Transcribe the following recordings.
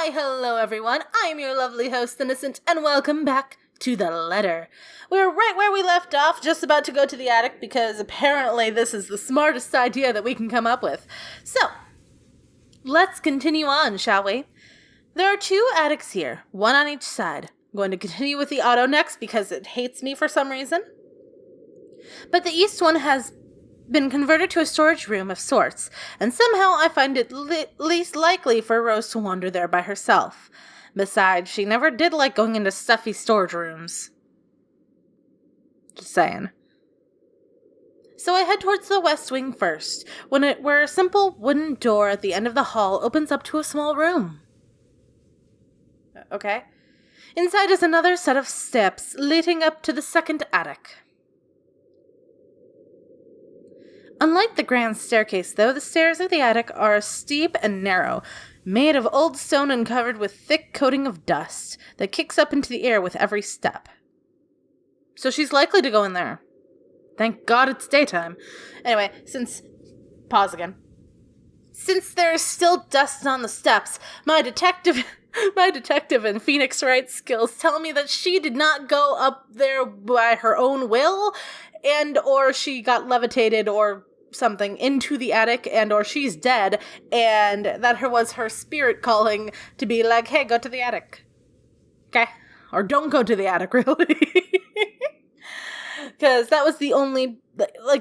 Why, hello everyone, I'm your lovely host, Innocent, and welcome back to The Letter. We're right where we left off, just about to go to the attic, because apparently this is the smartest idea that we can come up with. So, let's continue on, shall we? There are two attics here, one on each side. I'm going to continue with the auto next, because it hates me for some reason. But the east one has been converted to a storage room of sorts, and somehow I find it least likely for Rose to wander there by herself. Besides, she never did like going into stuffy storage rooms. Just saying. So I head towards the west wing first, where a simple wooden door at the end of the hall opens up to a small room. Okay. Inside is another set of steps leading up to the second attic. Unlike the grand staircase, though, the stairs of the attic are steep and narrow, made of old stone and covered with thick coating of dust that kicks up into the air with every step. So she's likely to go in there. Thank God it's daytime. Anyway, pause again. Since there's still dust on the steps, my detective and Phoenix Wright skills tell me that she did not go up there by her own will, or she got levitated or something into the attic, or she's dead, and that was her spirit calling to be like, hey, go to the attic. Okay? Or don't go to the attic, really. Because that was the only,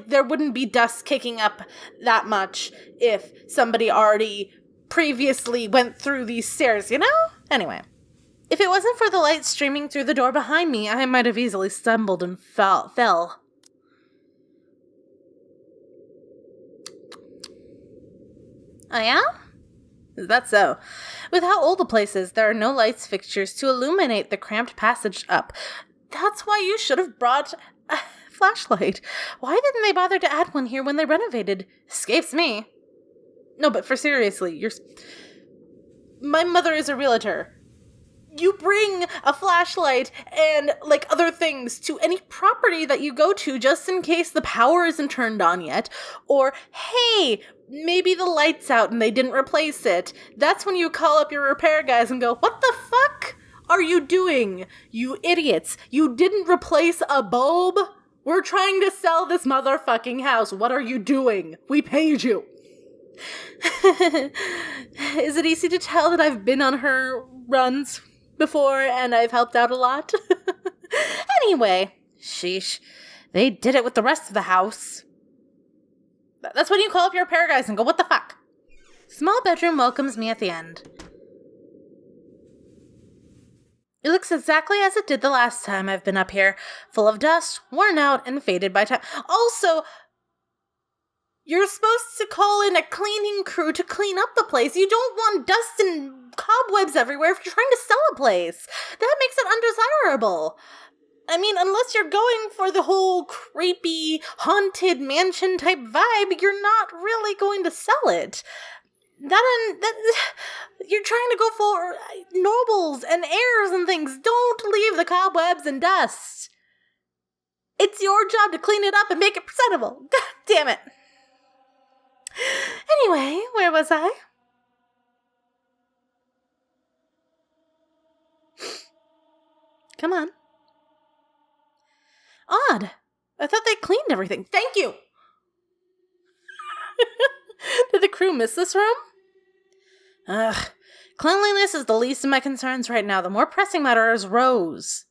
there wouldn't be dust kicking up that much if somebody already previously went through these stairs, you know? Anyway. If it wasn't for the light streaming through the door behind me, I might have easily stumbled and fell. Oh yeah? Is that so? With how old the place is, there are no lights fixtures to illuminate the cramped passage up. That's why you should have brought a flashlight. Why didn't they bother to add one here when they renovated? Escapes me. No, but for seriously, my mother is a realtor. You bring a flashlight and, other things to any property that you go to just in case the power isn't turned on yet. Or, hey, maybe the light's out and they didn't replace it. That's when you call up your repair guys and go, what the fuck are you doing, you idiots? You didn't replace a bulb? We're trying to sell this motherfucking house. What are you doing? We paid you. Is it easy to tell that I've been on her runs before and I've helped out a lot? Anyway, sheesh. They did it with the rest of the house. That's when you call up your repair guys and go, what the fuck? Small bedroom welcomes me at the end. It looks exactly as it did the last time I've been up here, full of dust, worn out, and faded by time. Also, you're supposed to call in a cleaning crew to clean up the place. You don't want dust and cobwebs everywhere if you're trying to sell a place. That makes it undesirable. I mean, unless you're going for the whole creepy, haunted mansion type vibe, you're not really going to sell it. You're trying to go for nobles and heirs and things. Don't leave the cobwebs and dust. It's your job to clean it up and make it presentable. God damn it. Anyway, where was I? Come on. Odd. I thought they cleaned everything. Thank you. Did the crew miss this room? Ugh. Cleanliness is the least of my concerns right now. The more pressing matter is Rose.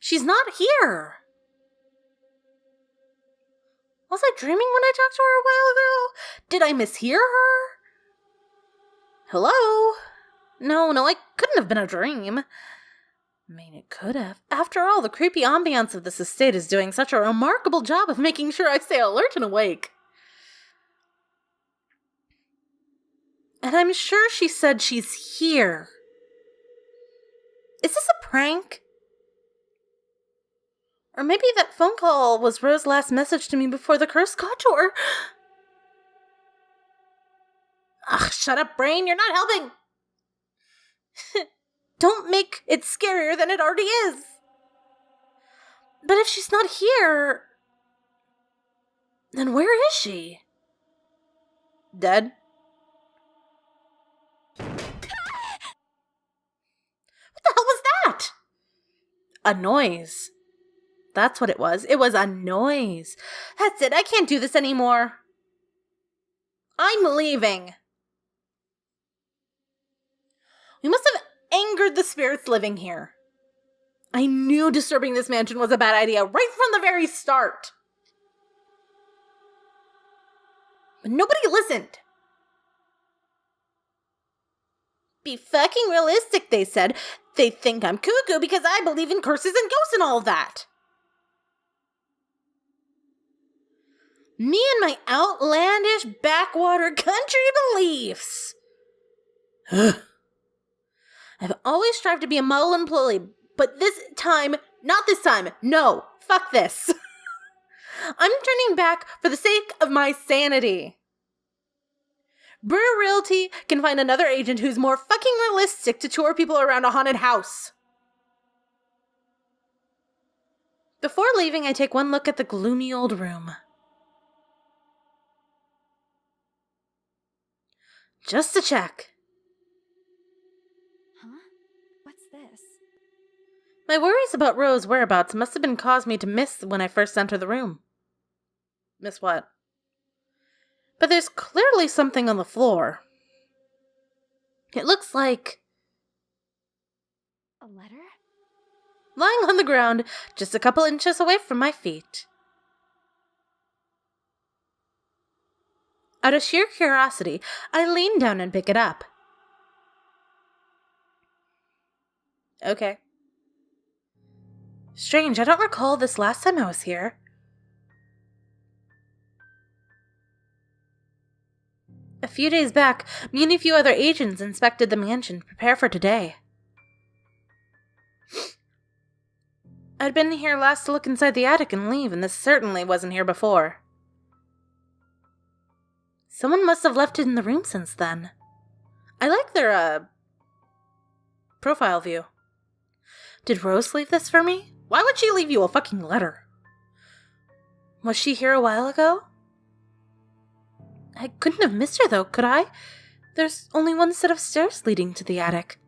She's not here. Was I dreaming when I talked to her a while ago? Did I mishear her? Hello? No, I couldn't have been a dream. I mean, it could have. After all, the creepy ambiance of this estate is doing such a remarkable job of making sure I stay alert and awake. And I'm sure she said she's here. Is this a prank? Or maybe that phone call was Rose's last message to me before the curse got to her. Ugh, shut up, brain. You're not helping. Don't make it scarier than it already is. But if she's not here, then where is she? Dead? A noise. That's what it was. It was a noise. That's it. I can't do this anymore. I'm leaving. We must have angered the spirits living here. I knew disturbing this mansion was a bad idea right from the very start. But nobody listened. Be fucking realistic, they said. They think I'm cuckoo because I believe in curses and ghosts and all of that. Me and my outlandish backwater country beliefs. I've always strived to be a model employee, but not this time. No, fuck this. I'm turning back for the sake of my sanity. Brewer Realty can find another agent who's more fucking realistic to tour people around a haunted house. Before leaving, I take one look at the gloomy old room. Just to check. Huh? What's this? My worries about Rose's whereabouts must have been caused me to miss when I first entered the room. Miss what? But there's clearly something on the floor. It looks like... A letter? lying on the ground, just a couple inches away from my feet. Out of sheer curiosity, I lean down and pick it up. Okay. Strange, I don't recall this last time I was here. A few days back, me and a few other agents inspected the mansion to prepare for today. I'd been here last to look inside the attic and leave, and this certainly wasn't here before. Someone must have left it in the room since then. I like their, profile view. Did Rose leave this for me? Why would she leave you a fucking letter? Was she here a while ago? I couldn't have missed her, though, could I? There's only one set of stairs leading to the attic.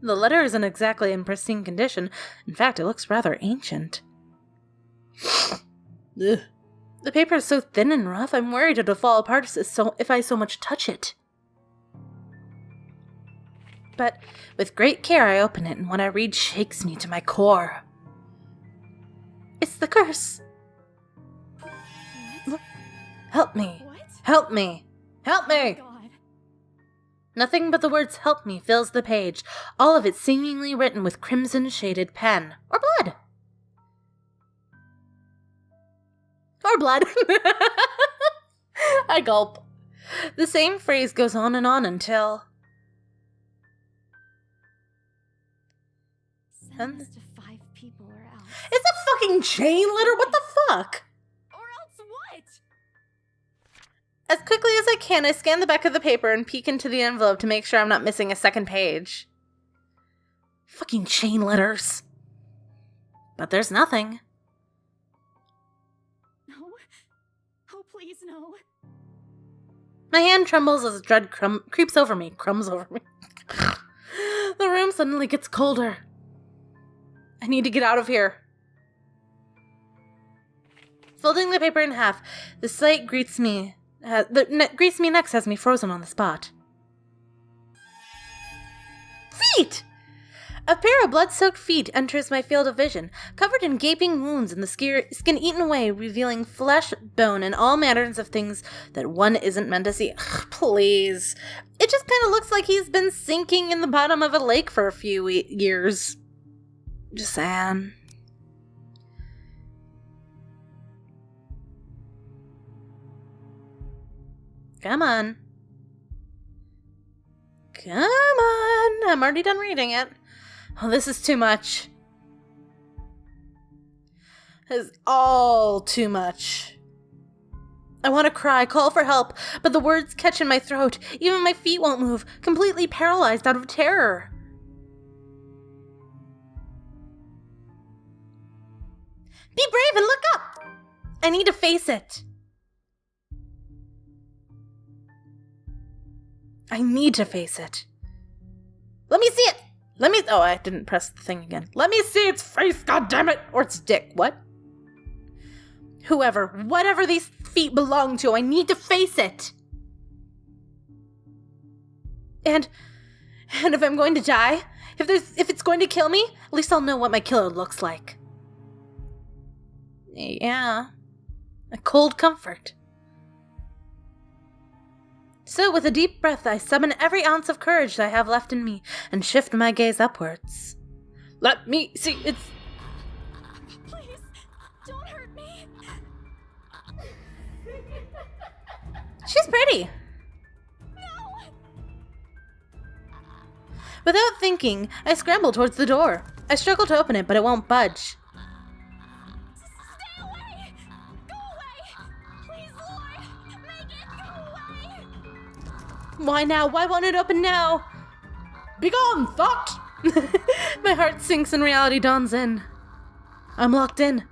The letter isn't exactly in pristine condition. In fact, it looks rather ancient. Ugh. The paper is so thin and rough, I'm worried it'll fall apart if I so much touch it. But with great care, I open it, and what I read shakes me to my core. It's the curse. What? Help me. What? Help me. Help me. God. Nothing but the words "help me" fills the page, all of it seemingly written with crimson-shaded pen. Or blood. Or blood. I gulp. The same phrase goes on until... Send this to 5 people or else. It's a fucking chain letter? What the fuck? Or else what? As quickly as I can, I scan the back of the paper and peek into the envelope to make sure I'm not missing a second page. Fucking chain letters. But there's nothing. No. Oh, please, no. My hand trembles as dread creeps over me. Crumbs over me. The room suddenly gets colder. I need to get out of here. Folding the paper in half, the sight greets me next has me frozen on the spot. Feet! A pair of blood-soaked feet enters my field of vision, covered in gaping wounds and the skin eaten away, revealing flesh, bone, and all manners of things that one isn't meant to see. Ugh, please. It just kind of looks like he's been sinking in the bottom of a lake for a few years. Just saying. Come on. Come on. I'm already done reading it. Oh, this is too much. This is all too much. I want to cry, call for help, but the words catch in my throat. Even my feet won't move, completely paralyzed out of terror. Be brave and look up! I need to face it. I need to face it. Let me see it! Let me... Oh, I didn't press the thing again. Let me see its face, goddammit! Or its dick. What? Whatever these feet belong to, I need to face it! And if I'm going to die, if it's going to kill me, at least I'll know what my killer looks like. Yeah. A cold comfort. So, with a deep breath, I summon every ounce of courage I have left in me and shift my gaze upwards. Let me see its... Please, don't hurt me. She's pretty. No. Without thinking, I scramble towards the door. I struggle to open it, but it won't budge. Stay away. Go away. Please, Lord, make it go away. Why now? Why won't it open now? Begone, thought! My heart sinks and reality dawns in. I'm locked in.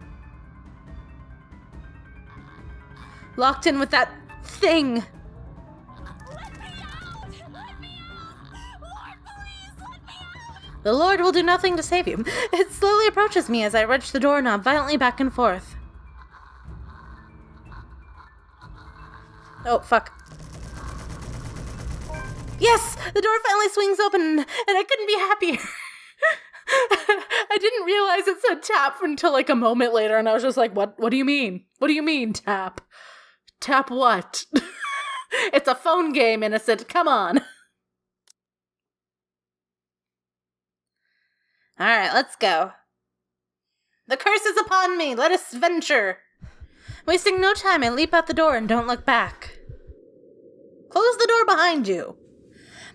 Locked in with that thing. Let me out. Let me out. Lord, please, let me out. The Lord will do nothing to save you. It slowly approaches me as I wrench the doorknob violently back and forth. Oh, fuck. Yes! The door finally swings open, and I couldn't be happier. I didn't realize it said tap until like a moment later, and I was just like, what do you mean? What do you mean, tap? Tap what? It's a phone game, innocent. Come on. Alright, let's go. The curse is upon me. Let us venture. Wasting no time, I leap out the door and don't look back. Close the door behind you.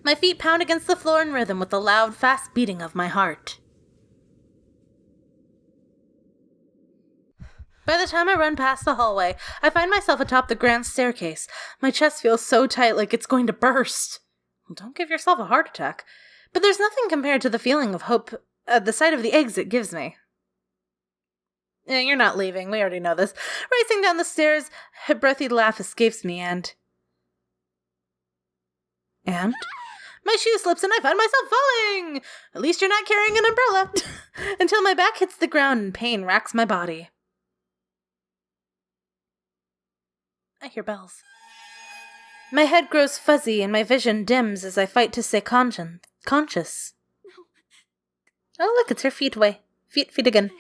My feet pound against the floor in rhythm with the loud, fast beating of my heart. By the time I run past the hallway, I find myself atop the grand staircase. My chest feels so tight like it's going to burst. Well, don't give yourself a heart attack. But there's nothing compared to the feeling of hope the sight of the exit gives me. You're not leaving, we already know this. Racing down the stairs, a breathy laugh escapes me and... My shoe slips and I find myself falling! At least you're not carrying an umbrella! Until my back hits the ground and pain racks my body. I hear bells. My head grows fuzzy and my vision dims as I fight to stay conscious. Oh look, it's her feet way. Feet again.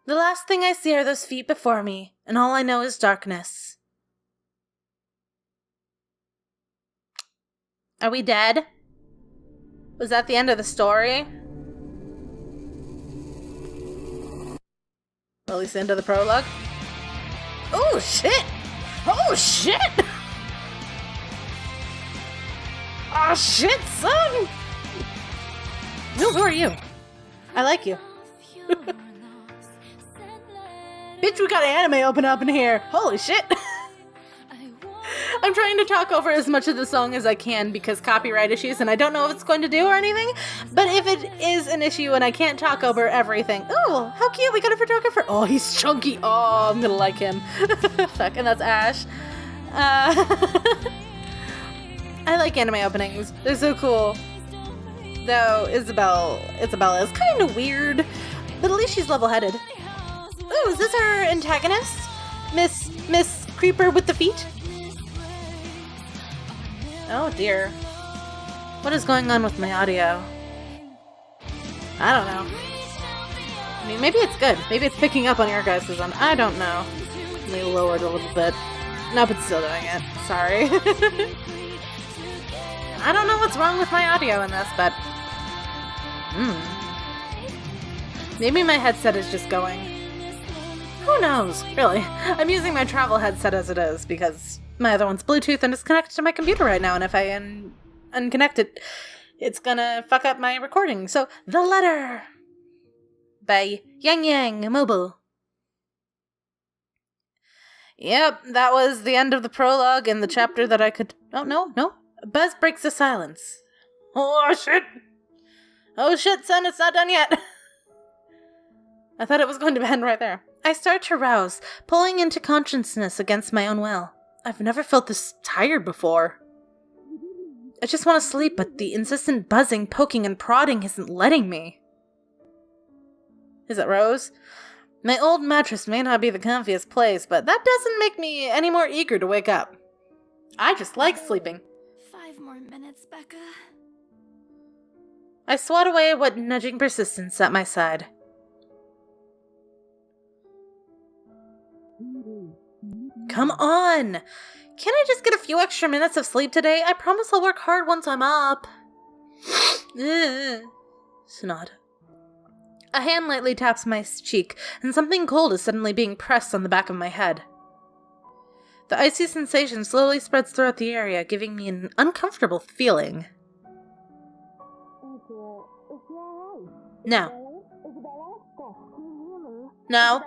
The last thing I see are those feet before me, and all I know is darkness. Are we dead? Was that the end of the story? Well, at least the end of the prologue? Oh, shit! Oh, shit! Oh, shit, son! Who are you? I like you. Bitch, we got anime open up in here. Holy shit. I'm trying to talk over as much of the song as I can because copyright issues, and I don't know if it's going to do or anything, but if it is an issue and I can't talk over everything... Ooh, how cute, we got a photographer. Oh, he's chunky. Oh, I'm gonna like him. Fuck, and that's Ash. I like anime openings. They're so cool. Though Isabella is kind of weird, but at least she's level-headed. Ooh, is this our antagonist? Miss Creeper with the feet? Oh dear. What is going on with my audio? I don't know. I mean, maybe it's good. Maybe it's picking up on your guys' end. I don't know. Let me lower it a little bit. Nope, it's still doing it. Sorry. I don't know what's wrong with my audio in this, but... Maybe my headset is just going. Who knows, really? I'm using my travel headset as it is, because my other one's Bluetooth and it's connected to my computer right now, and if I unconnect it, it's gonna fuck up my recording. So, The Letter! By Yang Mobile. Yep, that was the end of the prologue and the chapter that I could... Oh, no. Buzz breaks the silence. Oh, shit! Oh, shit, son, it's not done yet! I thought it was going to end right there. I start to rouse, pulling into consciousness against my own will. I've never felt this tired before. I just want to sleep, but the insistent buzzing, poking, and prodding isn't letting me. Is it Rose? My old mattress may not be the comfiest place, but that doesn't make me any more eager to wake up. I just like sleeping. 5 more minutes, Becca. I swat away what nudging persistence at my side. Come on! Can't I just get a few extra minutes of sleep today? I promise I'll work hard once I'm up. Snot. A hand lightly taps my cheek, and something cold is suddenly being pressed on the back of my head. The icy sensation slowly spreads throughout the area, giving me an uncomfortable feeling. No. No.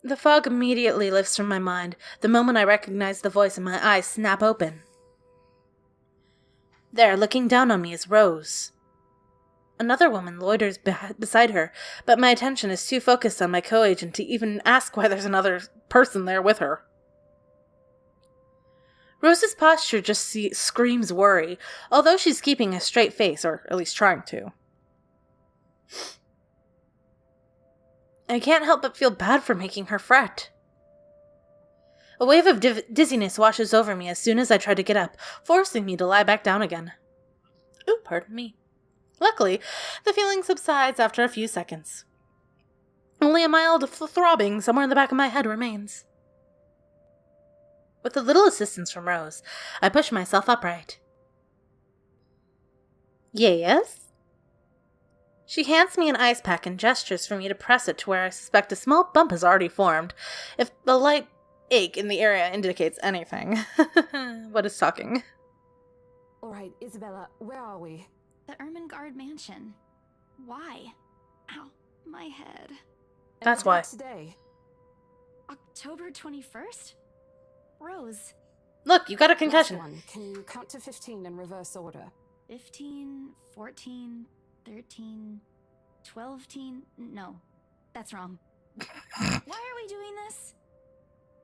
The fog immediately lifts from my mind, the moment I recognize the voice and my eyes snap open. There, looking down on me, is Rose. Another woman loiters beside her, but my attention is too focused on my co-agent to even ask why there's another person there with her. Rose's posture just screams worry, although she's keeping a straight face, or at least trying to. I can't help but feel bad for making her fret. A wave of dizziness washes over me as soon as I try to get up, forcing me to lie back down again. Ooh, pardon me. Luckily, the feeling subsides after a few seconds. Only a mild throbbing somewhere in the back of my head remains. With a little assistance from Rose, I push myself upright. Yes? She hands me an ice pack and gestures for me to press it to where I suspect a small bump has already formed, if the light ache in the area indicates anything. What is talking? Alright, Isabella, where are we? The Ermengarde mansion. Why? Ow, my head. That's And why. Today. October 21st? Rose. Look, you got a Last concussion. one. Can you count to 15 in reverse order? 15, 14, 13, 12. No, that's wrong. Why are we doing this?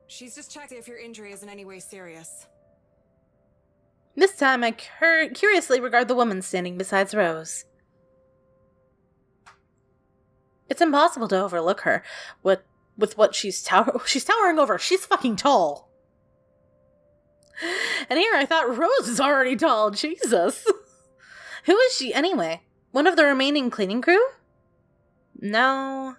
She's just checking if your injury is in any way serious. This time, I curiously regard the woman standing beside Rose. It's impossible to overlook her. With what she's towering over. She's fucking tall. And here I thought Rose is already tall. Jesus. Who is she anyway? One of the remaining cleaning crew? No.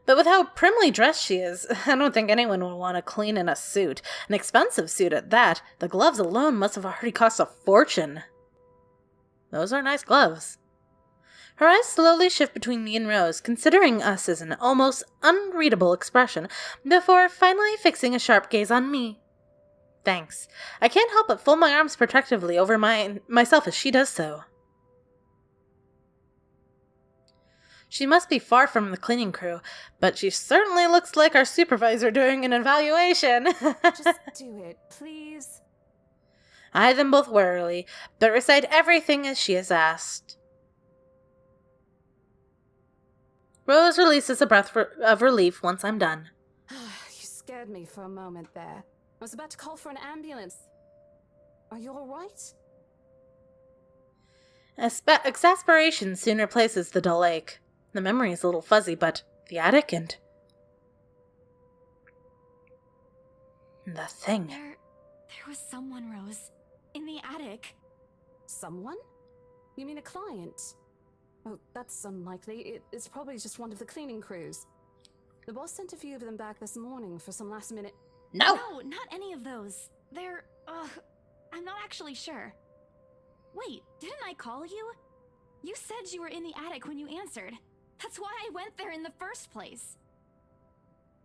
But with how primly dressed she is, I don't think anyone would want to clean in a suit. An expensive suit at that. The gloves alone must have already cost a fortune. Those are nice gloves. Her eyes slowly shift between me and Rose, considering us as an almost unreadable expression, before finally fixing a sharp gaze on me. Thanks. I can't help but fold my arms protectively over myself as she does so. She must be far from the cleaning crew, but she certainly looks like our supervisor during an evaluation. Just do it, please. I eye them both warily, but recite everything as she has asked. Rose releases a breath of relief once I'm done. You scared me for a moment there. I was about to call for an ambulance. Are you alright? Exasperation soon replaces the dull ache. The memory is a little fuzzy, but the attic and the thing. There was someone, Rose, in the attic. Someone? You mean a client? Oh, that's unlikely. It's probably just one of the cleaning crews. The boss sent a few of them back this morning for some last minute... No! No, not any of those. They're, I'm not actually sure. Wait, didn't I call you? You said you were in the attic when you answered. That's why I went there in the first place.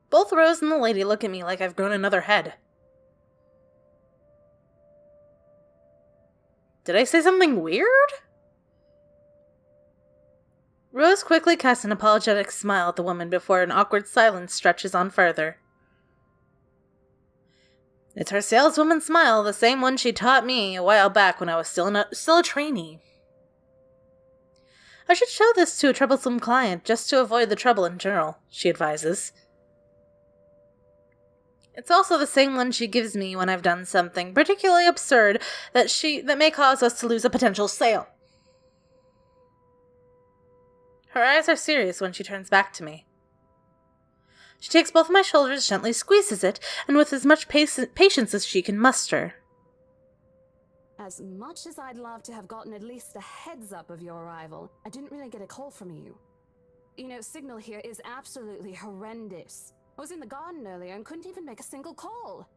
Both Rose and the lady look at me like I've grown another head. Did I say something weird? Rose quickly casts an apologetic smile at the woman before an awkward silence stretches on further. It's her saleswoman smile, the same one she taught me a while back when I was still a trainee. I should show this to a troublesome client just to avoid the trouble in general, she advises. It's also the same one she gives me when I've done something particularly absurd that may cause us to lose a potential sale. Her eyes are serious when she turns back to me. She takes both my shoulders, gently squeezes it, and with as much patience as she can muster. As much as I'd love to have gotten at least a heads up of your arrival, I didn't really get a call from you. You know, signal here is absolutely horrendous. I was in the garden earlier and couldn't even make a single call.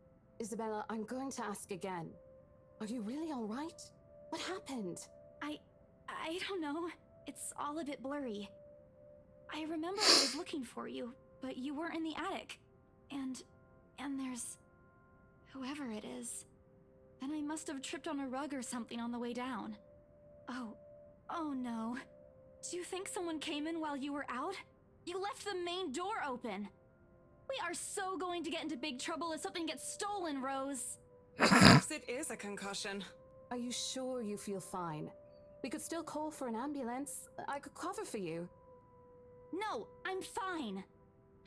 Isabella, I'm going to ask again. Are you really all right? What happened? I don't know. It's all a bit blurry. I remember I was looking for you, but you weren't in the attic. And there's whoever it is. Then I must have tripped on a rug or something on the way down. Oh no. Do you think someone came in while you were out? You left the main door open. We are so going to get into big trouble if something gets stolen, Rose. Perhaps it is a concussion. Are you sure you feel fine? We could still call for an ambulance. I could cover for you. No, I'm fine.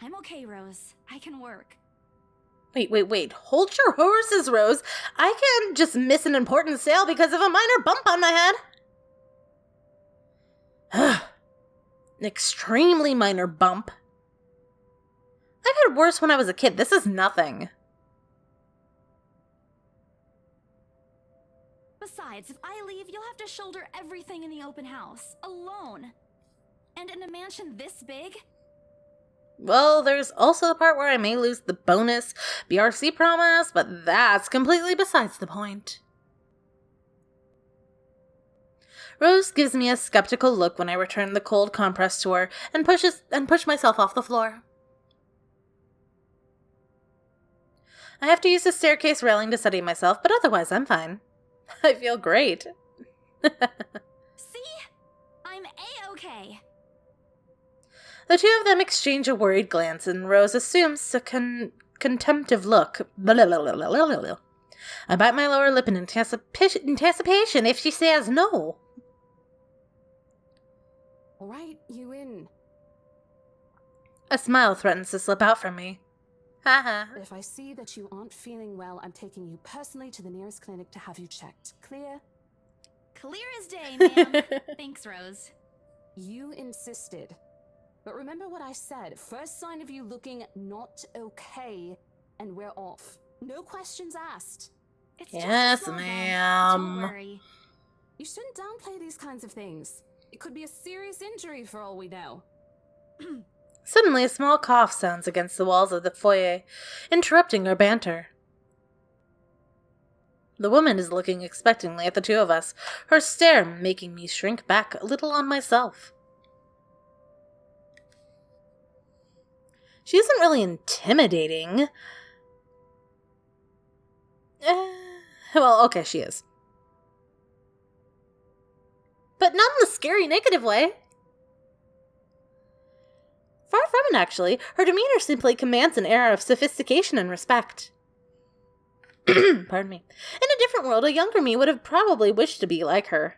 I'm okay, Rose. I can work. Wait. Hold your horses, Rose. I can't just miss an important sale because of a minor bump on my head. An extremely minor bump. I've had worse when I was a kid. This is nothing. Besides, if I leave, you'll have to shoulder everything in the open house, alone. And in a mansion this big? Well, there's also the part where I may lose the bonus BRC promise, but that's completely besides the point. Rose gives me a skeptical look when I return the cold compress to her and push myself off the floor. I have to use the staircase railing to steady myself, but otherwise I'm fine. I feel great. See? I'm A-okay. The two of them exchange a worried glance, and Rose assumes a contemptive look. I bite my lower lip in anticipation if she says no. All right, you in. A smile threatens to slip out from me. Haha. If I see that you aren't feeling well, I'm taking you personally to the nearest clinic to have you checked. Clear? Clear as day, ma'am. Thanks, Rose. You insisted. But remember what I said. First sign of you looking not okay, and we're off. No questions asked. It's Yes, just a small bump. ma'am. Don't worry. You shouldn't downplay these kinds of things. It could be a serious injury for all we know. Suddenly, a small cough sounds against the walls of the foyer, interrupting our banter. The woman is looking expectantly at the two of us, her stare making me shrink back a little on myself. She isn't really intimidating. Well, okay, she is. But not in the scary negative way. Far from it, actually. Her demeanor simply commands an air of sophistication and respect. Pardon me. In a different world, a younger me would have probably wished to be like her.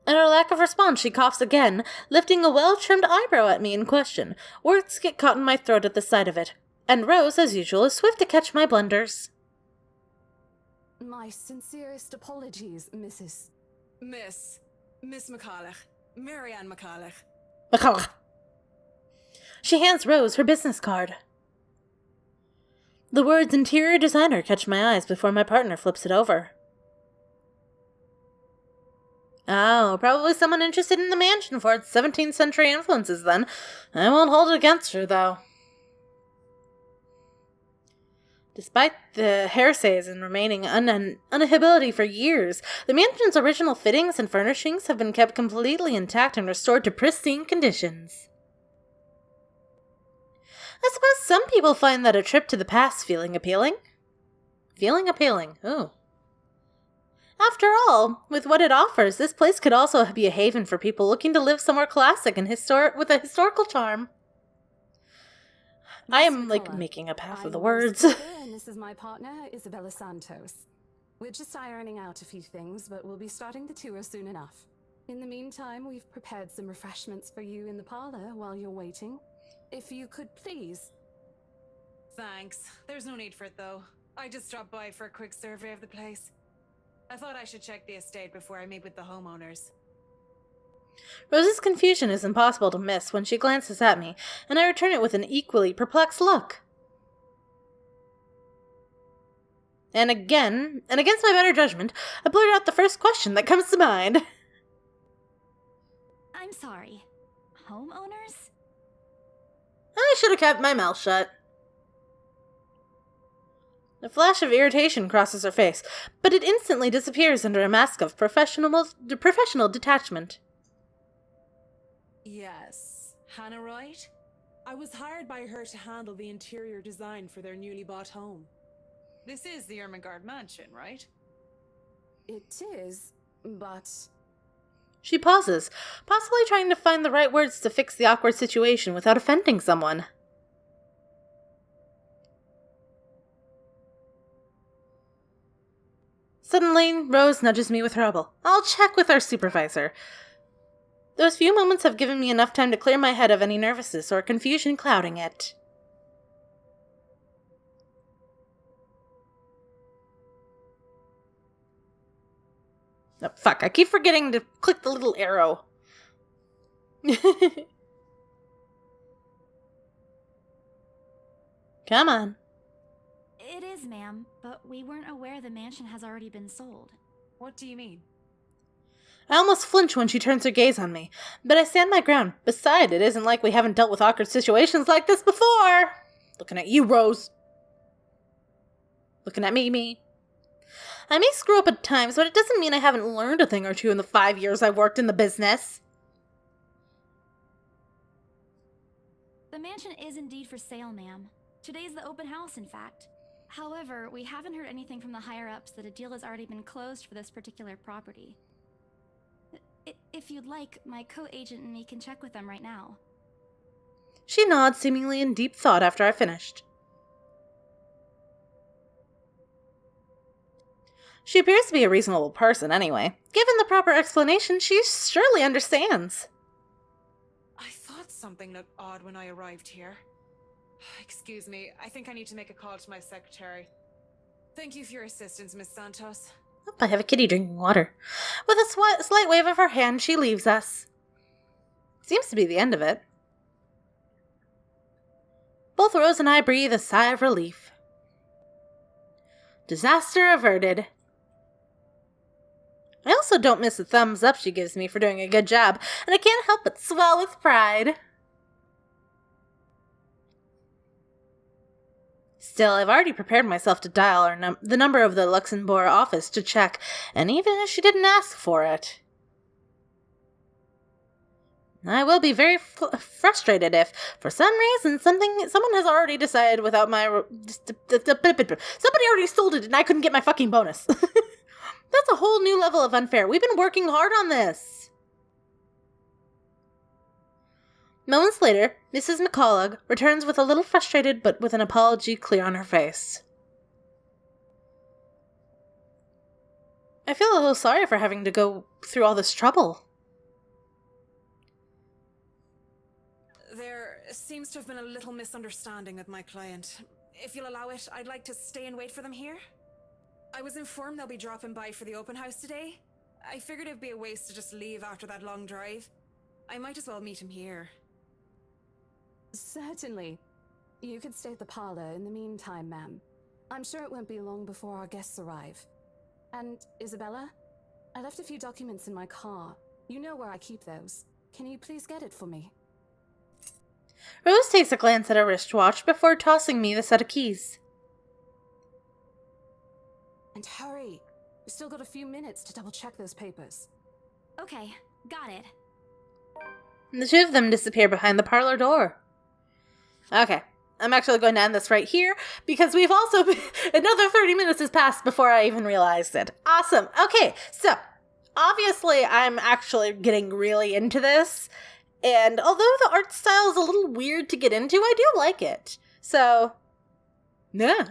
At her lack of response, she coughs again, lifting a well-trimmed eyebrow at me in question. Words get caught in my throat at the sight of it. And Rose, as usual, is swift to catch my blunders. My sincerest apologies, Mrs. Miss McCulloch. Marianne McCulloch. She hands Rose her business card. The words interior designer catch my eyes before my partner flips it over. Oh, probably someone interested in the mansion for its 17th century influences then. I won't hold it against her, though. Despite the heresies and remaining uninhabitability for years, the mansion's original fittings and furnishings have been kept completely intact and restored to pristine conditions. I suppose some people find that a trip to the past feeling appealing. Ooh. After all, with what it offers, this place could also be a haven for people looking to live somewhere classic and with a historical charm. I am, making up half of the words. And this is my partner, Isabella Santos. We're just ironing out a few things, but we'll be starting the tour soon enough. In the meantime, we've prepared some refreshments for you in the parlor while you're waiting. If you could please. Thanks. There's no need for it, though. I just dropped by for a quick survey of the place. I thought I should check the estate before I meet with the homeowners. Rose's confusion is impossible to miss when she glances at me, and I return it with an equally perplexed look. And again, and against my better judgment, I blurt out the first question that comes to mind. I'm sorry. Homeowners? I should have kept my mouth shut. A flash of irritation crosses her face, but it instantly disappears under a mask of professional detachment. Yes. Hannah Wright? I was hired by her to handle the interior design for their newly bought home. This is the Ermengarde mansion, right? It is, but... She pauses, possibly trying to find the right words to fix the awkward situation without offending someone. Suddenly, Rose nudges me with her elbow. I'll check with our supervisor. Those few moments have given me enough time to clear my head of any nervousness or confusion clouding it. Oh, fuck, I keep forgetting to click the little arrow. Come on. It is, ma'am, but we weren't aware the mansion has already been sold. What do you mean? I almost flinch when she turns her gaze on me, but I stand my ground. Besides, it isn't like we haven't dealt with awkward situations like this before. Looking at you, Rose. Looking at me. I may screw up at times, but it doesn't mean I haven't learned a thing or two in the 5 years I've worked in the business. The mansion is indeed for sale, ma'am. Today's the open house, in fact. However, we haven't heard anything from the higher-ups that a deal has already been closed for this particular property. If you'd like, my co-agent and me can check with them right now. She nods, seemingly in deep thought after I finished. She appears to be a reasonable person anyway. Given the proper explanation, she surely understands. I thought something looked odd when I arrived here. Excuse me, I think I need to make a call to my secretary. Thank you for your assistance, Miss Santos. Oh, I have a kitty drinking water. With a slight wave of her hand, she leaves us. Seems to be the end of it. Both Rose and I breathe a sigh of relief. Disaster averted. I also don't miss the thumbs up she gives me for doing a good job, and I can't help but swell with pride. Still, I've already prepared myself to dial the number of the Luxembourg office to check, and even if she didn't ask for it. I will be very frustrated if, for some reason, someone has already decided without my... Somebody already sold it and I couldn't get my fucking bonus. That's a whole new level of unfair. We've been working hard on this. Moments later, Mrs. McCullough returns with a little frustrated but with an apology clear on her face. I feel a little sorry for having to go through all this trouble. There seems to have been a little misunderstanding with my client. If you'll allow it, I'd like to stay and wait for them here. I was informed they'll be dropping by for the open house today. I figured it'd be a waste to just leave after that long drive. I might as well meet him here. Certainly. You could stay at the parlor in the meantime, ma'am. I'm sure it won't be long before our guests arrive. And, Isabella? I left a few documents in my car. You know where I keep those. Can you please get it for me? Rose takes a glance at her wristwatch before tossing me the set of keys. And hurry! We've still got a few minutes to double-check those papers. Okay, got it. The two of them disappear behind the parlor door. Okay, I'm actually going to end this right here, because we've also... another 30 minutes has passed before I even realized it. Awesome. Okay, so, obviously I'm actually getting really into this, and although the art style is a little weird to get into, I do like it. So, yeah.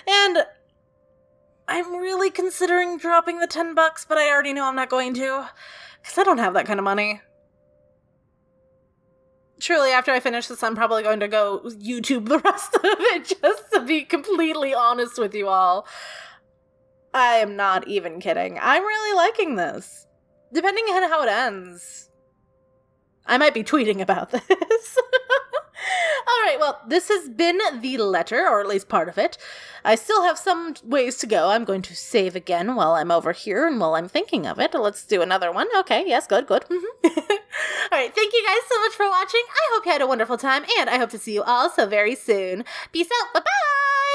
And I'm really considering dropping the $10, but I already know I'm not going to, because I don't have that kind of money. truly, after I finish this, I'm probably going to go YouTube the rest of it, just to be completely honest with you all. I am not even kidding. I'm really liking this. Depending on how it ends, I might be tweeting about this. Alright, well, this has been the letter, or at least part of it. I still have some ways to go. I'm going to save again while I'm over here and while I'm thinking of it. Let's do another one. Okay, yes, good. Alright, thank you guys so much for watching. I hope you had a wonderful time, and I hope to see you all so very soon. Peace out. Bye-bye!